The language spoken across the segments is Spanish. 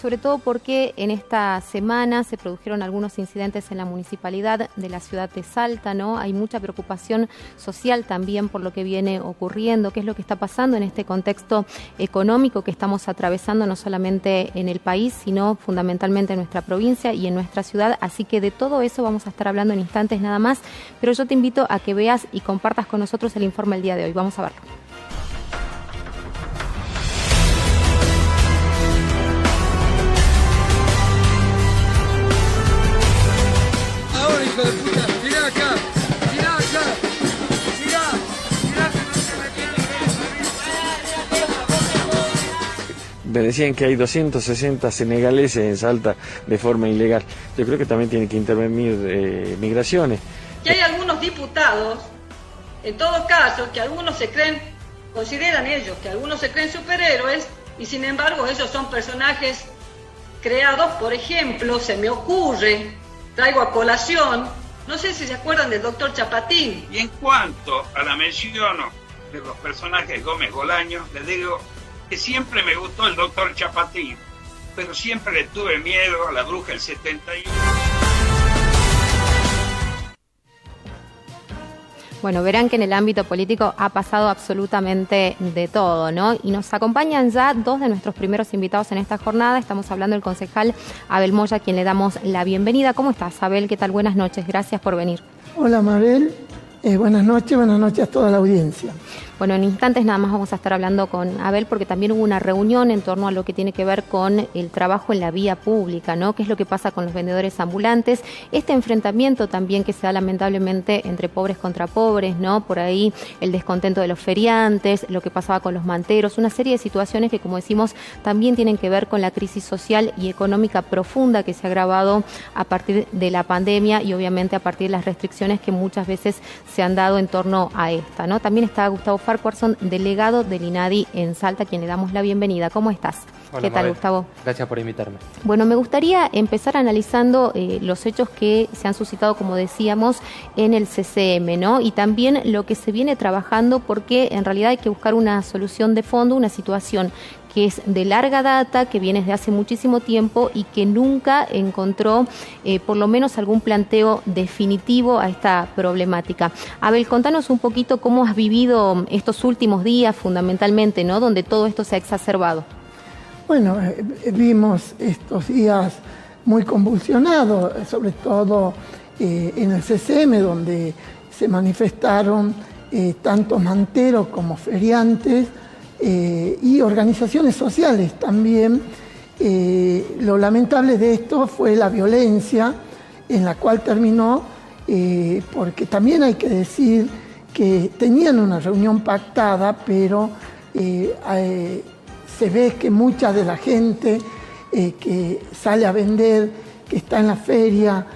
Sobre todo porque en esta semana se produjeron algunos incidentes en la municipalidad de la ciudad de Salta, ¿no? Hay mucha preocupación social también por lo que viene ocurriendo, qué es lo que está pasando en este contexto económico que estamos atravesando no solamente en el país, sino fundamentalmente en nuestra provincia y en nuestra ciudad. Así que de todo eso vamos a estar hablando en instantes nada más, pero yo te invito a que veas y compartas con nosotros el informe del día de hoy. Vamos a verlo. Hijo de puta, mirá acá, mirá acá, mirá que no se me tiene que... Me decían que hay 260 senegaleses en Salta de forma ilegal. Yo creo que también tiene que intervenir migraciones. Que hay algunos diputados, en todos casos, que algunos consideran ellos que algunos se creen superhéroes y sin embargo ellos son personajes creados. Por ejemplo, se me ocurre, traigo a colación, no sé si se acuerdan del doctor Chapatín. Y en cuanto a la mención de los personajes Gómez Bolaños, les digo que siempre me gustó el doctor Chapatín, pero siempre le tuve miedo a la bruja del 71. Bueno, verán que en el ámbito político ha pasado absolutamente de todo, ¿no? Y nos acompañan ya dos de nuestros primeros invitados en esta jornada. Estamos hablando del concejal Abel Moya, a quien le damos la bienvenida. ¿Cómo estás, Abel? ¿Qué tal? Buenas noches, gracias por venir. Hola, Mabel. Buenas noches a toda la audiencia. Bueno, en instantes nada más vamos a estar hablando con Abel porque también hubo una reunión en torno a lo que tiene que ver con el trabajo en la vía pública, ¿no? ¿Qué es lo que pasa con los vendedores ambulantes? Este enfrentamiento también que se da lamentablemente entre pobres contra pobres, ¿no? Por ahí el descontento de los feriantes, lo que pasaba con los manteros, una serie de situaciones que, como decimos, también tienen que ver con la crisis social y económica profunda que se ha agravado a partir de la pandemia y obviamente a partir de las restricciones que muchas veces se han dado en torno a esta, ¿no? También está Gustavo Farquharson, delegado del INADI en Salta, a quien le damos la bienvenida. ¿Cómo estás? Hola, ¿Qué tal, Mabel? Gustavo? Gracias por invitarme. Bueno, me gustaría empezar analizando los hechos que se han suscitado, como decíamos, en el CCM, ¿no? Y también lo que se viene trabajando, porque en realidad hay que buscar una solución de fondo, una situación que es de larga data, que viene desde hace muchísimo tiempo y que nunca encontró por lo menos algún planteo definitivo a esta problemática. Abel, contanos un poquito cómo has vivido estos últimos días fundamentalmente, ¿no? Donde todo esto se ha exacerbado. Bueno, vimos estos días muy convulsionados, sobre todo en el CCM, donde se manifestaron tanto manteros como feriantes, y organizaciones sociales también. Lo lamentable de esto fue la violencia en la cual terminó, porque también hay que decir que tenían una reunión pactada, pero se ve que mucha de la gente que sale a vender, que está en la feria,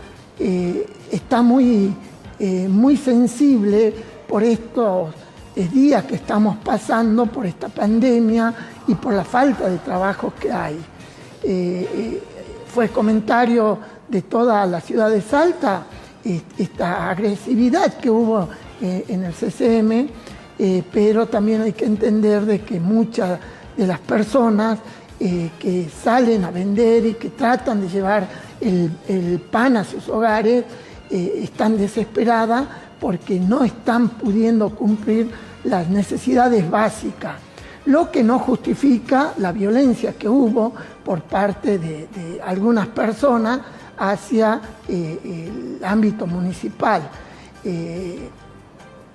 está muy sensible por estos días que estamos pasando, por esta pandemia y por la falta de trabajo que hay. Fue comentario de toda la ciudad de Salta esta agresividad que hubo en el CCM, pero también hay que entender de que muchas de las personas que salen a vender y que tratan de llevar el pan a sus hogares están desesperadas porque no están pudiendo cumplir las necesidades básicas, lo que no justifica la violencia que hubo por parte de algunas personas hacia el ámbito municipal.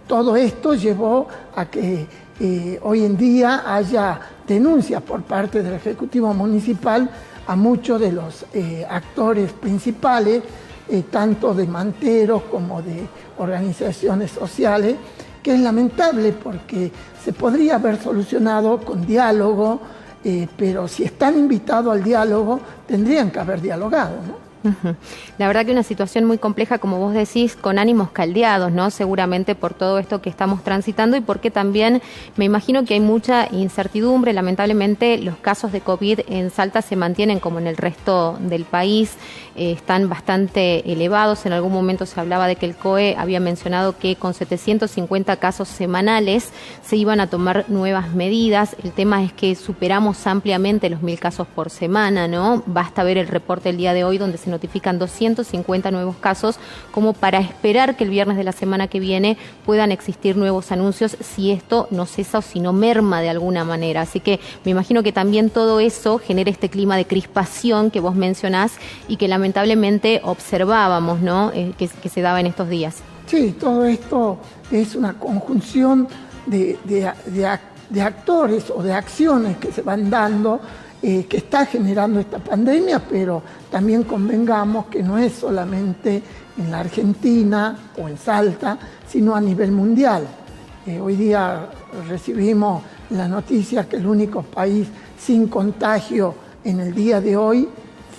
Todo esto llevó a que hoy en día haya denuncias por parte del Ejecutivo Municipal a muchos de los actores principales, tanto de manteros como de organizaciones sociales, que es lamentable porque se podría haber solucionado con diálogo, pero si están invitados al diálogo, tendrían que haber dialogado, ¿no? La verdad que una situación muy compleja, como vos decís, con ánimos caldeados, ¿no? Seguramente por todo esto que estamos transitando y porque también me imagino que hay mucha incertidumbre. Lamentablemente los casos de COVID en Salta se mantienen como en el resto del país, están bastante elevados. En algún momento se hablaba de que el COE había mencionado que con 750 casos semanales se iban a tomar nuevas medidas. El tema es que superamos ampliamente los 1000 casos por semana, ¿no? Basta ver el reporte del día de hoy donde se notifican 250 nuevos casos, como para esperar que el viernes de la semana que viene puedan existir nuevos anuncios si esto no cesa o si no merma de alguna manera. Así que me imagino que también todo eso genera este clima de crispación que vos mencionás y que lamentablemente observábamos, ¿no? Que se daba en estos días. Sí, todo esto es una conjunción de actores o de acciones que se van dando, que está generando esta pandemia, pero también convengamos que no es solamente en la Argentina o en Salta, sino a nivel mundial. Hoy día recibimos la noticia que el único país sin contagio en el día de hoy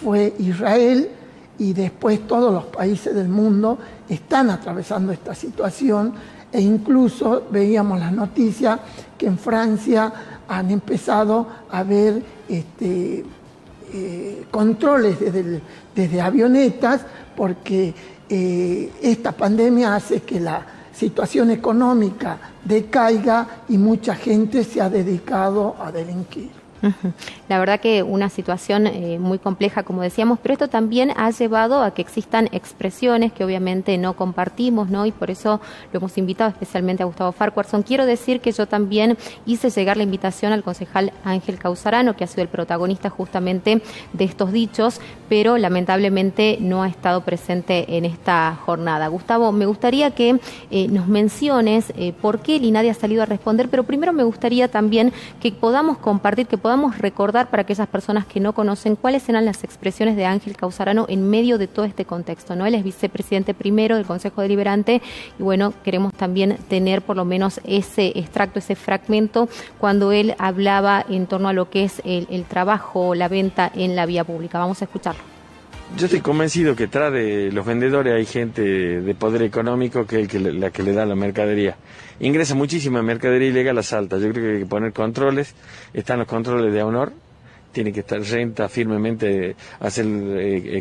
fue Israel, y después todos los países del mundo están atravesando esta situación, e incluso veíamos las noticias que en Francia han empezado a haber controles desde avionetas, porque esta pandemia hace que la situación económica decaiga y mucha gente se ha dedicado a delinquir. La verdad que una situación muy compleja, como decíamos, pero esto también ha llevado a que existan expresiones que obviamente no compartimos, ¿no? Y por eso lo hemos invitado especialmente a Gustavo Farquharson. Quiero decir que yo también hice llegar la invitación al concejal Ángel Causarano, que ha sido el protagonista justamente de estos dichos, pero lamentablemente no ha estado presente en esta jornada. Gustavo, me gustaría que nos menciones por qué el INADI ha salido a responder, pero primero me gustaría también que podamos compartir, que podamos recordar para aquellas personas que no conocen cuáles eran las expresiones de Ángel Causarano en medio de todo este contexto, ¿no? Él es vicepresidente primero del Consejo Deliberante y bueno, queremos también tener por lo menos ese extracto, ese fragmento cuando él hablaba en torno a lo que es el trabajo, la venta en la vía pública. Vamos a escucharlo. Yo estoy convencido que tras de los vendedores hay gente de poder económico que es la que le da la mercadería. Ingresa muchísima mercadería ilegal a Salta. Yo creo que hay que poner controles. Están los controles de honor. Tiene que estar renta firmemente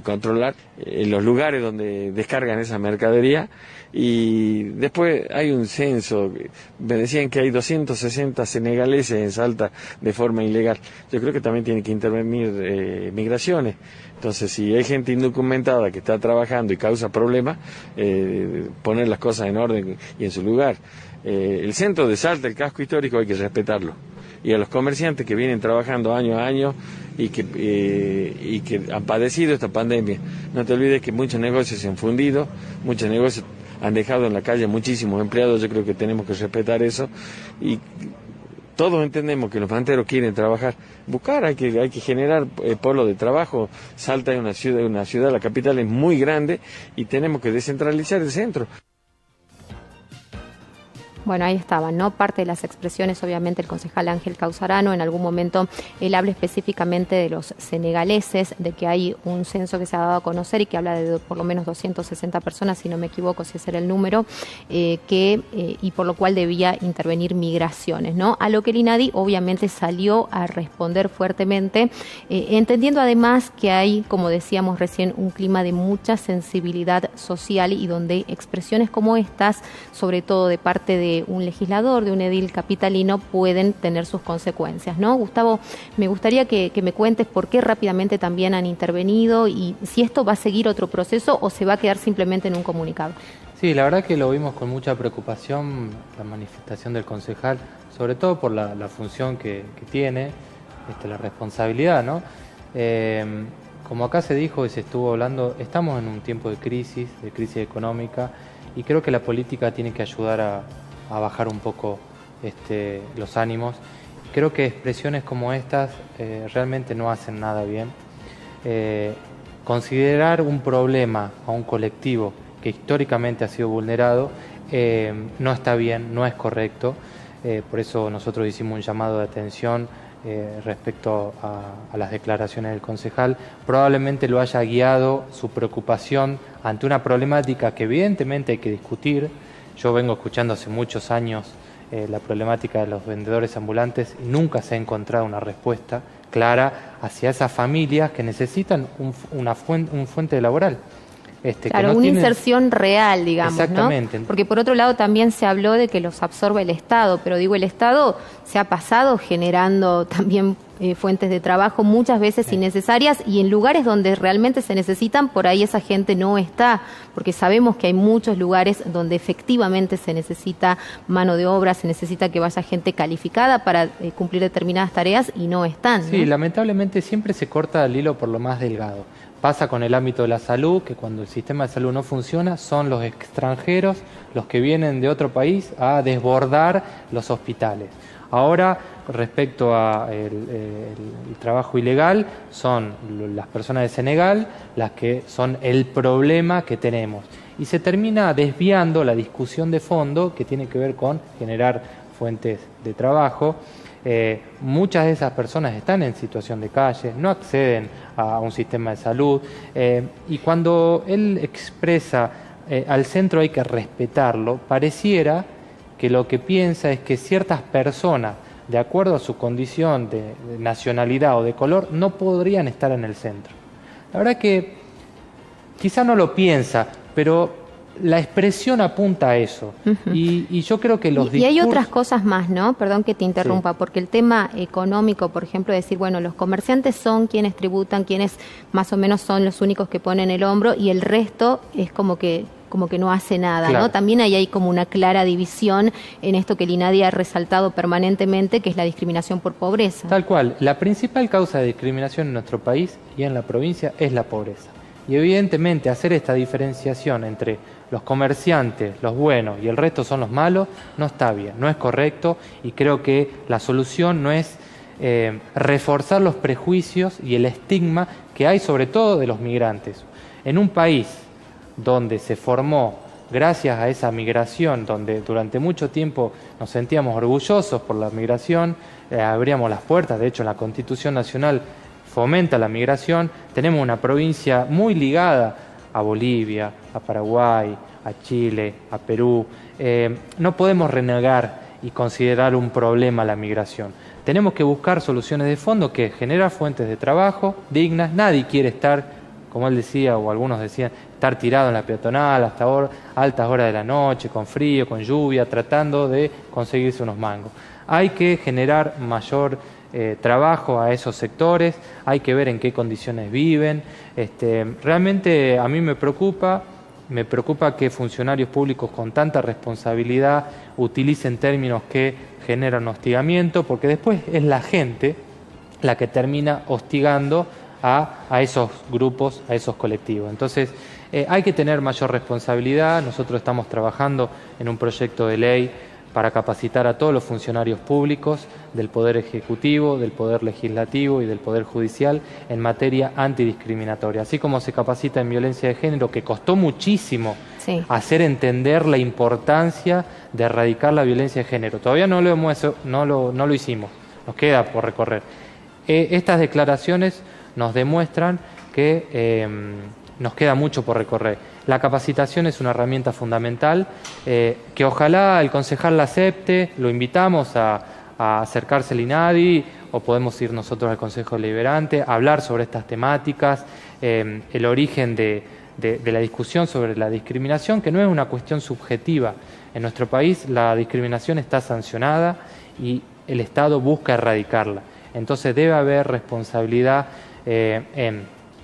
controlar en los lugares donde descargan esa mercadería. Y después hay un censo. Me decían que hay 260 senegaleses en Salta de forma ilegal. Yo creo que también tiene que intervenir migraciones. Entonces, si hay gente indocumentada que está trabajando y causa problemas, poner las cosas en orden y en su lugar. El centro de Salta, el casco histórico, hay que respetarlo. Y a los comerciantes que vienen trabajando año a año y que han padecido esta pandemia. No te olvides que muchos negocios se han fundido, muchos negocios han dejado en la calle muchísimos empleados. Yo creo que tenemos que respetar eso. Y todos entendemos que los fanteros quieren trabajar, hay que generar polo de trabajo. Salta es una ciudad, la capital es muy grande y tenemos que descentralizar el centro. Bueno, ahí estaban, ¿no? Parte de las expresiones, obviamente, el concejal Ángel Causarano. En algún momento él habla específicamente de los senegaleses, de que hay un censo que se ha dado a conocer y que habla de por lo menos 260 personas, si no me equivoco, si ese era el número, y por lo cual debía intervenir migraciones, ¿no? A lo que el INADI obviamente salió a responder fuertemente, entendiendo además que hay, como decíamos recién, un clima de mucha sensibilidad social y donde expresiones como estas, sobre todo de parte de un legislador, de un edil capitalino, pueden tener sus consecuencias, ¿no? Gustavo, me gustaría que me cuentes por qué rápidamente también han intervenido y si esto va a seguir otro proceso o se va a quedar simplemente en un comunicado. Sí, la verdad que lo vimos con mucha preocupación, la manifestación del concejal, sobre todo por la función que tiene, la responsabilidad, ¿no? Como acá se dijo y se estuvo hablando, estamos en un tiempo de crisis económica, y creo que la política tiene que ayudar a bajar un poco los ánimos. Creo que expresiones como estas realmente no hacen nada bien. Considerar un problema a un colectivo que históricamente ha sido vulnerado no está bien, no es correcto. Por eso nosotros hicimos un llamado de atención respecto a las declaraciones del concejal, probablemente lo haya guiado su preocupación ante una problemática que evidentemente hay que discutir. Yo vengo escuchando hace muchos años la problemática de los vendedores ambulantes y nunca se ha encontrado una respuesta clara hacia esas familias que necesitan un fuente laboral. Claro, una inserción real, digamos, exactamente, ¿no? Porque por otro lado también se habló de que los absorbe el Estado, pero digo, el Estado se ha pasado generando también fuentes de trabajo muchas veces innecesarias, y en lugares donde realmente se necesitan, por ahí esa gente no está, porque sabemos que hay muchos lugares donde efectivamente se necesita mano de obra, se necesita que vaya gente calificada para cumplir determinadas tareas y no están, ¿no? Sí, lamentablemente siempre se corta el hilo por lo más delgado. Pasa con el ámbito de la salud, que cuando el sistema de salud no funciona, son los extranjeros los que vienen de otro país a desbordar los hospitales. Ahora, respecto al trabajo ilegal, son las personas de Senegal las que son el problema que tenemos. Y se termina desviando la discusión de fondo, que tiene que ver con generar fuentes de trabajo. Muchas de esas personas están en situación de calle, no acceden a un sistema de salud, y cuando él expresa al centro hay que respetarlo, pareciera que lo que piensa es que ciertas personas, de acuerdo a su condición de nacionalidad o de color, no podrían estar en el centro. La verdad que quizá no lo piensa, pero la expresión apunta a eso. Y yo creo que los discursos... Y hay otras cosas más, ¿no? Perdón que te interrumpa, porque el tema económico, por ejemplo, decir, bueno, los comerciantes son quienes tributan, quienes más o menos son los únicos que ponen el hombro, y el resto es como que no hace nada, claro, ¿no? También hay como una clara división en esto que el INADI ha resaltado permanentemente, que es la discriminación por pobreza. Tal cual. La principal causa de discriminación en nuestro país y en la provincia es la pobreza. Y evidentemente hacer esta diferenciación entre los comerciantes, los buenos, y el resto son los malos, no está bien, no es correcto, y creo que la solución no es reforzar los prejuicios y el estigma que hay sobre todo de los migrantes. En un país donde se formó gracias a esa migración, donde durante mucho tiempo nos sentíamos orgullosos por la migración, abríamos las puertas, de hecho en la Constitución Nacional fomenta la migración, tenemos una provincia muy ligada a Bolivia, a Paraguay, a Chile, a Perú. No podemos renegar y considerar un problema la migración. Tenemos que buscar soluciones de fondo, que generar fuentes de trabajo dignas. Nadie quiere estar, como él decía, o algunos decían, estar tirado en la peatonal hasta altas horas de la noche, con frío, con lluvia, tratando de conseguirse unos mangos. Hay que generar mayor trabajo a esos sectores, hay que ver en qué condiciones viven. Realmente a mí me preocupa que funcionarios públicos con tanta responsabilidad utilicen términos que generan hostigamiento, porque después es la gente la que termina hostigando a esos grupos, a esos colectivos. Entonces hay que tener mayor responsabilidad. Nosotros estamos trabajando en un proyecto de ley para capacitar a todos los funcionarios públicos del Poder Ejecutivo, del Poder Legislativo y del Poder Judicial en materia antidiscriminatoria. Así como se capacita en violencia de género, que costó muchísimo hacer entender la importancia de erradicar la violencia de género. Todavía no lo hicimos, nos queda por recorrer. Estas declaraciones nos demuestran que nos queda mucho por recorrer. La capacitación es una herramienta fundamental, que ojalá el concejal la acepte. Lo invitamos a acercarse al INADI, o podemos ir nosotros al Consejo Deliberante, a hablar sobre estas temáticas, el origen de la discusión sobre la discriminación, que no es una cuestión subjetiva. En nuestro país la discriminación está sancionada y el Estado busca erradicarla. Entonces debe haber responsabilidad en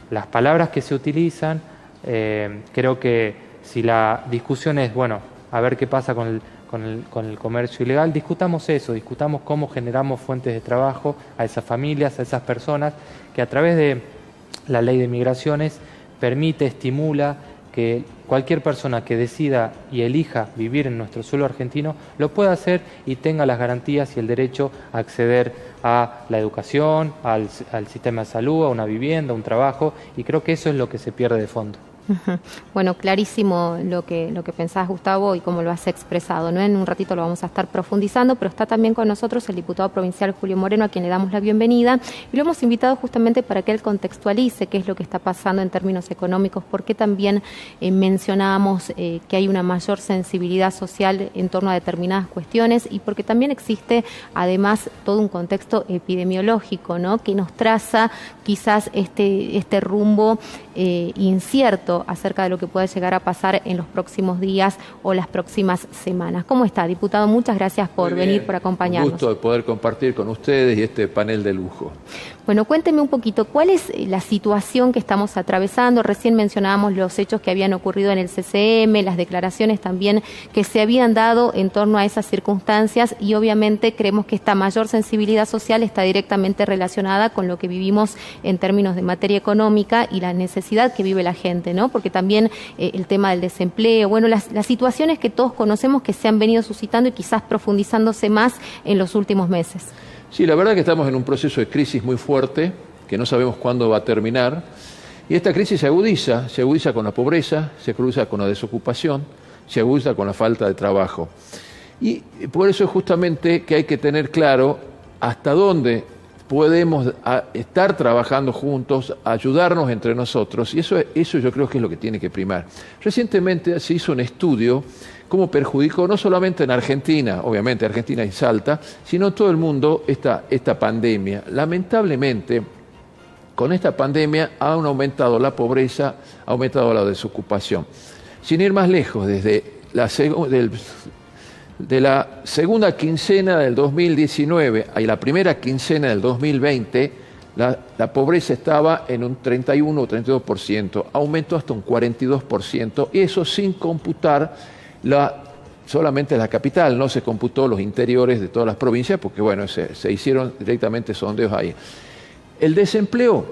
las palabras que se utilizan. Creo que si la discusión es, bueno, a ver qué pasa con el comercio ilegal, discutamos eso, discutamos cómo generamos fuentes de trabajo a esas familias, a esas personas, que a través de la ley de migraciones permite, estimula que cualquier persona que decida y elija vivir en nuestro suelo argentino lo pueda hacer y tenga las garantías y el derecho a acceder a la educación, al sistema de salud, a una vivienda, a un trabajo, y creo que eso es lo que se pierde de fondo. Bueno, clarísimo lo que pensás, Gustavo, y cómo lo has expresado, ¿no? En un ratito lo vamos a estar profundizando, pero está también con nosotros el diputado provincial Julio Moreno, a quien le damos la bienvenida, y lo hemos invitado justamente para que él contextualice qué es lo que está pasando en términos económicos, porque también mencionábamos que hay una mayor sensibilidad social en torno a determinadas cuestiones, y porque también existe además todo un contexto epidemiológico, ¿no? Que nos traza quizás este rumbo incierto acerca de lo que puede llegar a pasar en los próximos días o las próximas semanas. ¿Cómo está, diputado? Muchas gracias por venir, por acompañarnos. Un gusto de poder compartir con ustedes y este panel de lujo. Bueno, cuénteme un poquito, ¿cuál es la situación que estamos atravesando? Recién mencionábamos los hechos que habían ocurrido en el CCM, las declaraciones también que se habían dado en torno a esas circunstancias, y obviamente creemos que esta mayor sensibilidad social está directamente relacionada con lo que vivimos en términos de materia económica y la necesidad que vive la gente, ¿no? Porque también el tema del desempleo, bueno, las situaciones que todos conocemos que se han venido suscitando y quizás profundizándose más en los últimos meses. Sí, la verdad que estamos en un proceso de crisis muy fuerte, que no sabemos cuándo va a terminar, y esta crisis se agudiza con la pobreza, se agudiza con la desocupación, se agudiza con la falta de trabajo. Y por eso es justamente que hay que tener claro hasta dónde podemos estar trabajando juntos, ayudarnos entre nosotros, y eso yo creo que es lo que tiene que primar. Recientemente se hizo un estudio cómo perjudicó no solamente en Argentina, obviamente Argentina y Salta, sino en todo el mundo esta pandemia. Lamentablemente, con esta pandemia ha aumentado la pobreza, ha aumentado la desocupación. Sin ir más lejos, desde de la segunda quincena del 2019 a la primera quincena del 2020, la pobreza estaba en un 31 o 32%, aumentó hasta un 42%, y eso sin computar solamente la capital, no se computó los interiores de todas las provincias, porque bueno, se hicieron directamente sondeos ahí. El desempleo,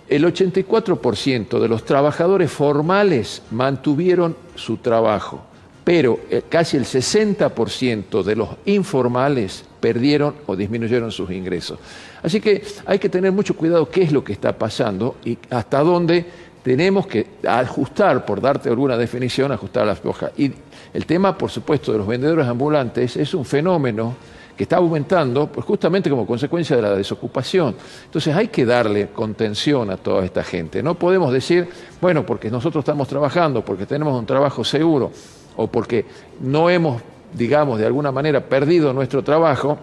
el 84% de los trabajadores formales mantuvieron su trabajo, pero casi el 60% de los informales perdieron o disminuyeron sus ingresos. Así que hay que tener mucho cuidado qué es lo que está pasando y hasta dónde tenemos que ajustar, por darte alguna definición, ajustar las hojas. Y el tema, por supuesto, de los vendedores ambulantes es un fenómeno que está aumentando pues justamente como consecuencia de la desocupación. Entonces hay que darle contención a toda esta gente. No podemos decir, bueno, porque nosotros estamos trabajando, porque tenemos un trabajo seguro, o porque no hemos, digamos, de alguna manera perdido nuestro trabajo.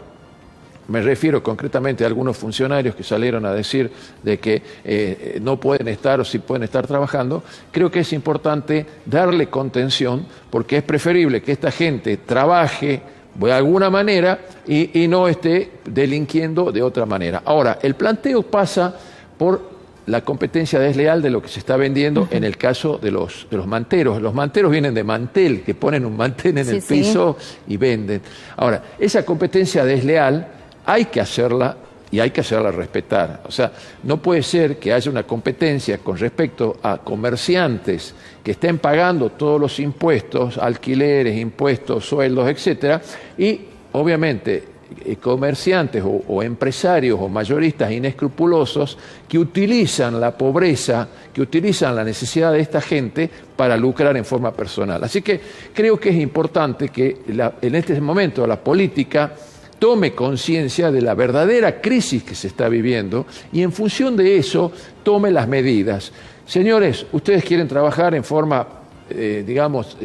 Me refiero concretamente a algunos funcionarios que salieron a decir de que no pueden estar o sí pueden estar trabajando. Creo que es importante darle contención, porque es preferible que esta gente trabaje de alguna manera y no esté delinquiendo de otra manera. Ahora, el planteo pasa por la competencia desleal de lo que se está vendiendo en el caso de los manteros. Los manteros vienen de mantel, que ponen un mantel en el piso y venden. Ahora, esa competencia desleal hay que hacerla y hay que hacerla respetar. O sea, no puede ser que haya una competencia con respecto a comerciantes que estén pagando todos los impuestos, alquileres, impuestos, sueldos, etcétera, y obviamente comerciantes o empresarios o mayoristas inescrupulosos que utilizan la pobreza, que utilizan la necesidad de esta gente para lucrar en forma personal. Así que creo que es importante que en este momento la política tome conciencia de la verdadera crisis que se está viviendo y en función de eso tome las medidas. Señores, ustedes quieren trabajar en forma, digamos,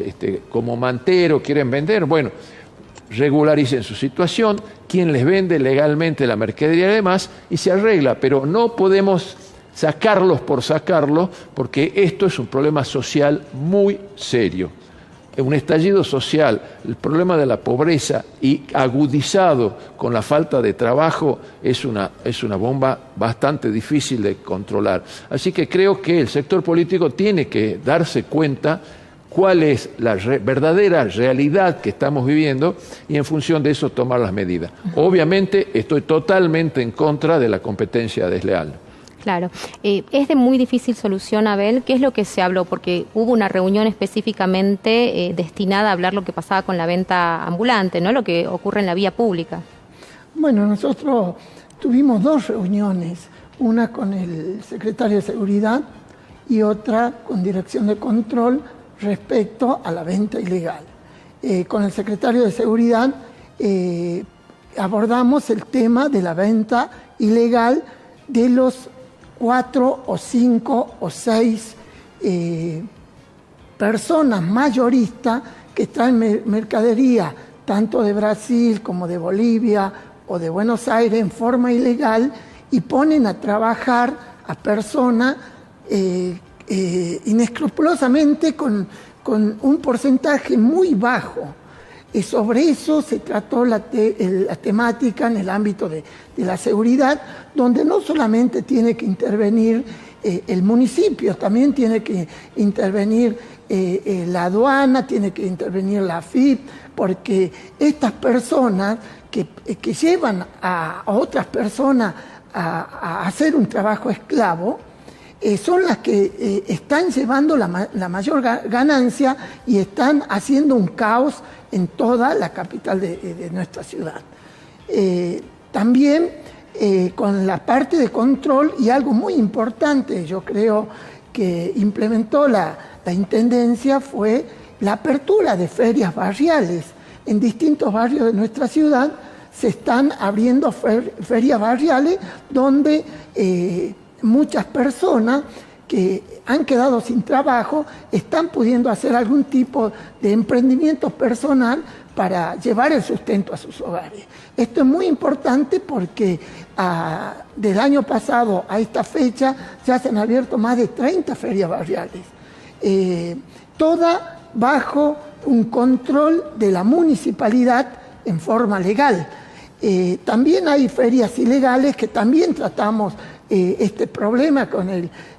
como mantero, quieren vender, bueno, regularicen su situación, quien les vende legalmente la mercadería y demás, y se arregla, pero no podemos sacarlos por sacarlos, porque esto es un problema social muy serio. Un estallido social, el problema de la pobreza y agudizado con la falta de trabajo es una bomba bastante difícil de controlar. Así que creo que el sector político tiene que darse cuenta cuál es la verdadera realidad que estamos viviendo y en función de eso tomar las medidas. Obviamente estoy totalmente en contra de la competencia desleal. Claro. Es de muy difícil solución, Abel. ¿Qué es lo que se habló? Porque hubo una reunión específicamente destinada a hablar lo que pasaba con la venta ambulante, ¿no? Lo que ocurre en la vía pública. Bueno, nosotros tuvimos dos reuniones, una con el secretario de Seguridad y otra con dirección de control respecto a la venta ilegal. Con el secretario de Seguridad abordamos el tema de la venta ilegal de los 4 o 5 o 6 personas mayoristas que traen mercadería tanto de Brasil como de Bolivia o de Buenos Aires en forma ilegal y ponen a trabajar a personas inescrupulosamente con un porcentaje muy bajo. Sobre eso se trató la temática en el ámbito de la seguridad, donde no solamente tiene que intervenir el municipio, también tiene que intervenir la aduana, tiene que intervenir la AFIP, porque estas personas que llevan a otras personas a hacer un trabajo esclavo, son las que están llevando la mayor ganancia y están haciendo un caos en toda la capital de nuestra ciudad. También con la parte de control, y algo muy importante yo creo que implementó la Intendencia, fue la apertura de ferias barriales. En distintos barrios de nuestra ciudad se están abriendo ferias barriales donde muchas personas que han quedado sin trabajo están pudiendo hacer algún tipo de emprendimiento personal para llevar el sustento a sus hogares. Esto es muy importante porque del año pasado a esta fecha ya se han abierto más de 30 ferias barriales, toda bajo un control de la municipalidad en forma legal. También hay ferias ilegales que también tratamos este problema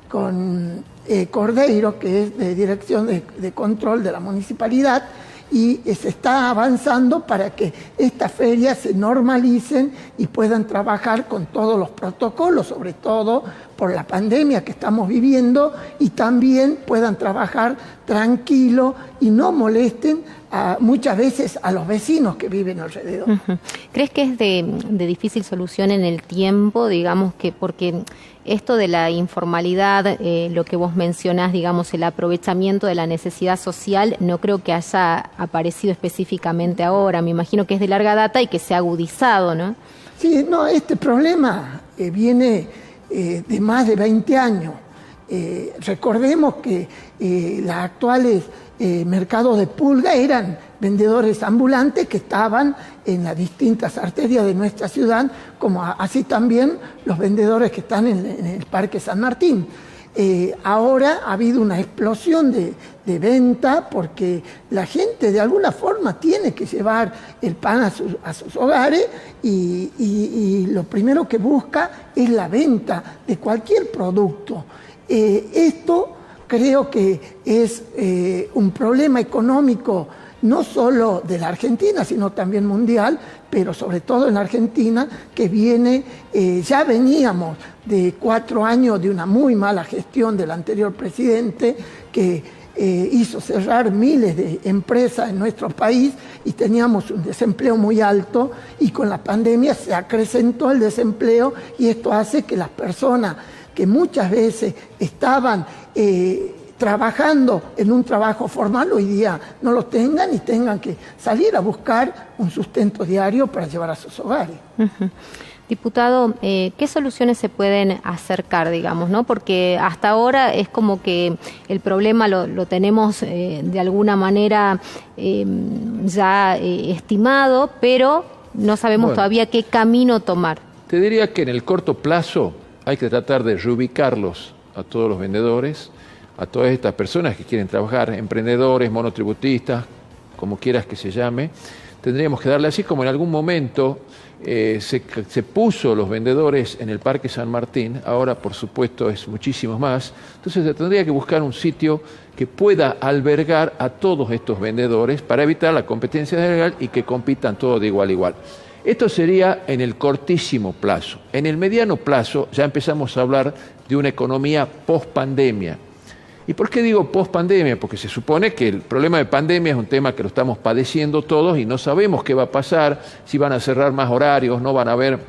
con Cordeiro, que es de Dirección de Control de la Municipalidad, y se está avanzando para que estas ferias se normalicen y puedan trabajar con todos los protocolos, sobre todo por la pandemia que estamos viviendo, y también puedan trabajar tranquilo y no molesten muchas veces a los vecinos que viven alrededor. Uh-huh. ¿Crees que es de difícil solución en el tiempo, digamos, que porque esto de la informalidad, lo que vos mencionás, digamos, el aprovechamiento de la necesidad social, no creo que haya aparecido específicamente ahora? Me imagino que es de larga data y que se ha agudizado, ¿no? Sí, no, este problema viene de más de 20 años. Recordemos que las actuales mercados de pulga eran vendedores ambulantes que estaban en las distintas arterias de nuestra ciudad, como así también los vendedores que están en el Parque San Martín. Ahora ha habido una explosión de venta porque la gente de alguna forma tiene que llevar el pan a sus hogares y lo primero que busca es la venta de cualquier producto. Esto creo que es un problema económico no solo de la Argentina, sino también mundial, pero sobre todo en la Argentina, que viene, ya veníamos de 4 años de una muy mala gestión del anterior presidente, que hizo cerrar miles de empresas en nuestro país y teníamos un desempleo muy alto, y con la pandemia se acrecentó el desempleo, y esto hace que las personas que muchas veces estaban trabajando en un trabajo formal, hoy día no lo tengan y tengan que salir a buscar un sustento diario para llevar a sus hogares. Uh-huh. Diputado, ¿qué soluciones se pueden acercar, digamos, ¿no? Porque hasta ahora es como que el problema lo tenemos de alguna manera ya estimado, pero no sabemos todavía qué camino tomar. Te diría que en el corto plazo hay que tratar de reubicarlos a todos los vendedores, a todas estas personas que quieren trabajar, emprendedores, monotributistas, como quieras que se llame. Tendríamos que darle, así como en algún momento se puso los vendedores en el Parque San Martín, ahora por supuesto es muchísimos más. Entonces se tendría que buscar un sitio que pueda albergar a todos estos vendedores para evitar la competencia desleal y que compitan todos de igual a igual. Esto sería en el cortísimo plazo. En el mediano plazo ya empezamos a hablar de una economía post-pandemia. ¿Y por qué digo post-pandemia? Porque se supone que el problema de pandemia es un tema que lo estamos padeciendo todos y no sabemos qué va a pasar, si van a cerrar más horarios, no van a haber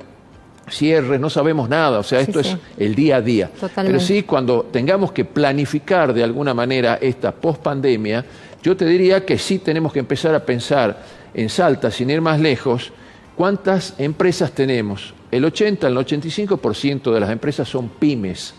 cierres, no sabemos nada, o sea, esto es el día a día. Totalmente. Pero sí, cuando tengamos que planificar de alguna manera esta pospandemia, yo te diría que sí tenemos que empezar a pensar en Salta, sin ir más lejos, ¿cuántas empresas tenemos? El 80, el 85% de las empresas son pymes.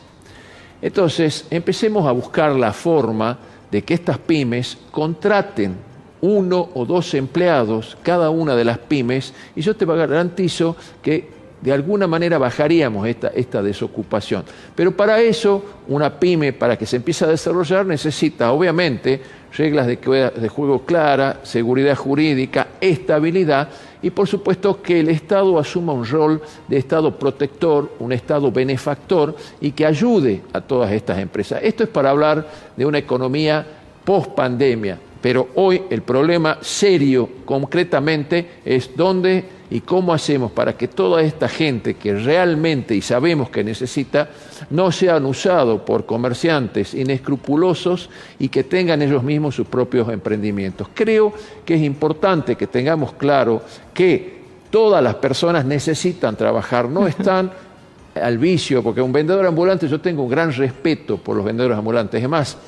Entonces, empecemos a buscar la forma de que estas pymes contraten 1 o 2 empleados, cada una de las pymes, y yo te garantizo que de alguna manera bajaríamos esta desocupación. Pero para eso, una pyme, para que se empiece a desarrollar, necesita, obviamente, reglas de juego claras, seguridad jurídica, estabilidad, y por supuesto que el Estado asuma un rol de Estado protector, un Estado benefactor, y que ayude a todas estas empresas. Esto es para hablar de una economía post-pandemia, pero hoy el problema serio, concretamente, es dónde y cómo hacemos para que toda esta gente que realmente y sabemos que necesita, no sean usados por comerciantes inescrupulosos y que tengan ellos mismos sus propios emprendimientos. Creo que es importante que tengamos claro que todas las personas necesitan trabajar, no están al vicio, porque un vendedor ambulante, yo tengo un gran respeto por los vendedores ambulantes. Es más,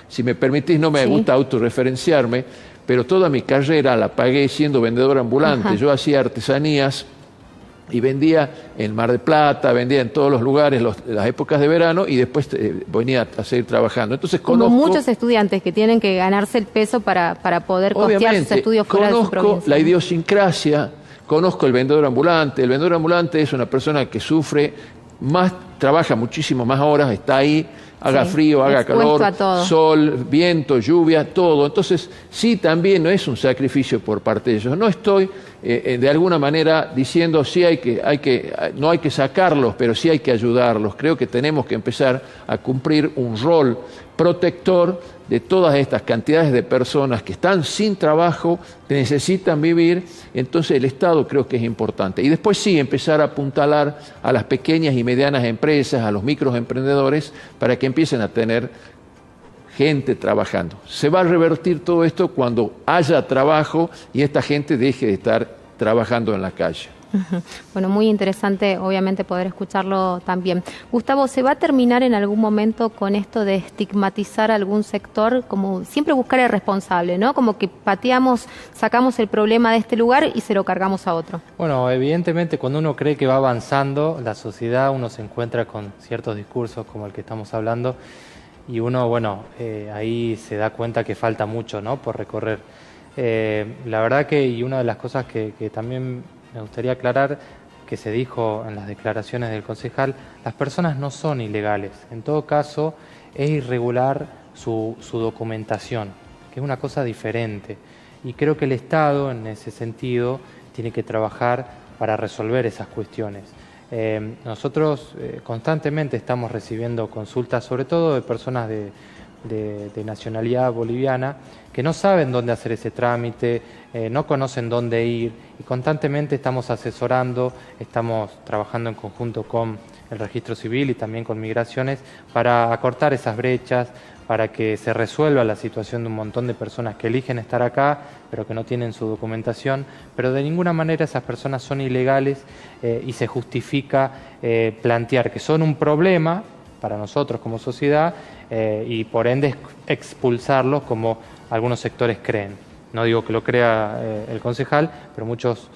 si me permitís, no me gusta autorreferenciarme, pero toda mi carrera la pagué siendo vendedor ambulante. Yo hacía artesanías y vendía en Mar del Plata, vendía en todos los lugares las épocas de verano y después venía a seguir trabajando. Entonces conozco, como muchos estudiantes que tienen que ganarse el peso para poder costear sus estudios fuera de su provincia. Conozco la idiosincrasia, conozco el vendedor ambulante. El vendedor ambulante es una persona que sufre más, trabaja muchísimo más horas, está ahí, haga frío, haga calor, sol, viento, lluvia, todo. Entonces, sí, también no es un sacrificio por parte de ellos. No estoy de alguna manera diciendo no hay que sacarlos, pero sí hay que ayudarlos. Creo que tenemos que empezar a cumplir un rol protector de todas estas cantidades de personas que están sin trabajo, que necesitan vivir. Entonces el Estado creo que es importante. Y después sí, empezar a apuntalar a las pequeñas y medianas empresas, a los microemprendedores, para que empiecen a tener gente trabajando. Se va a revertir todo esto cuando haya trabajo y esta gente deje de estar trabajando en la calle. Bueno, muy interesante, obviamente, poder escucharlo también. Gustavo, ¿se va a terminar en algún momento con esto de estigmatizar algún sector? Como siempre buscar el responsable, ¿no? Como que sacamos el problema de este lugar y se lo cargamos a otro. Bueno, evidentemente cuando uno cree que va avanzando la sociedad, uno se encuentra con ciertos discursos como el que estamos hablando y uno, ahí se da cuenta que falta mucho, ¿no?, por recorrer. La verdad y una de las cosas que también me gustaría aclarar, que se dijo en las declaraciones del concejal, las personas no son ilegales. En todo caso, es irregular su documentación, que es una cosa diferente. Y creo que el Estado, en ese sentido, tiene que trabajar para resolver esas cuestiones. Nosotros constantemente estamos recibiendo consultas, sobre todo de personas de nacionalidad boliviana, que no saben dónde hacer ese trámite, no conocen dónde ir, y constantemente estamos asesorando, estamos trabajando en conjunto con el Registro Civil y también con Migraciones para acortar esas brechas, para que se resuelva la situación de un montón de personas que eligen estar acá, pero que no tienen su documentación, pero de ninguna manera esas personas son ilegales y se justifica plantear que son un problema para nosotros como sociedad y por ende expulsarlos como algunos sectores creen. No digo que lo crea el concejal, pero muchos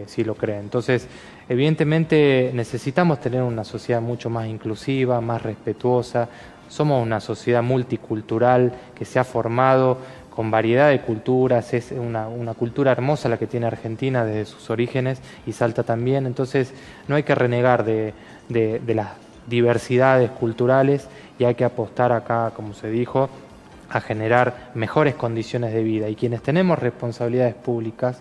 sí lo creen. Entonces, evidentemente necesitamos tener una sociedad mucho más inclusiva, más respetuosa. Somos una sociedad multicultural que se ha formado con variedad de culturas, es una cultura hermosa la que tiene Argentina desde sus orígenes y Salta también. Entonces, no hay que renegar de las diversidades culturales y hay que apostar acá, como se dijo, a generar mejores condiciones de vida, y quienes tenemos responsabilidades públicas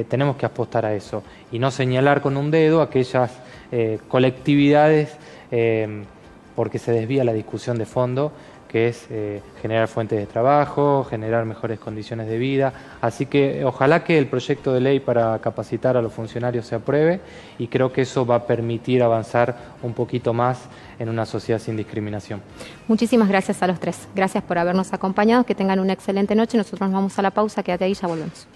tenemos que apostar a eso y no señalar con un dedo aquellas colectividades porque se desvía la discusión de fondo, que es generar fuentes de trabajo, generar mejores condiciones de vida. Así que ojalá que el proyecto de ley para capacitar a los funcionarios se apruebe, y creo que eso va a permitir avanzar un poquito más en una sociedad sin discriminación. Muchísimas gracias a los tres. Gracias por habernos acompañado. Que tengan una excelente noche. Nosotros nos vamos a la pausa. Quédate ahí, ya volvemos.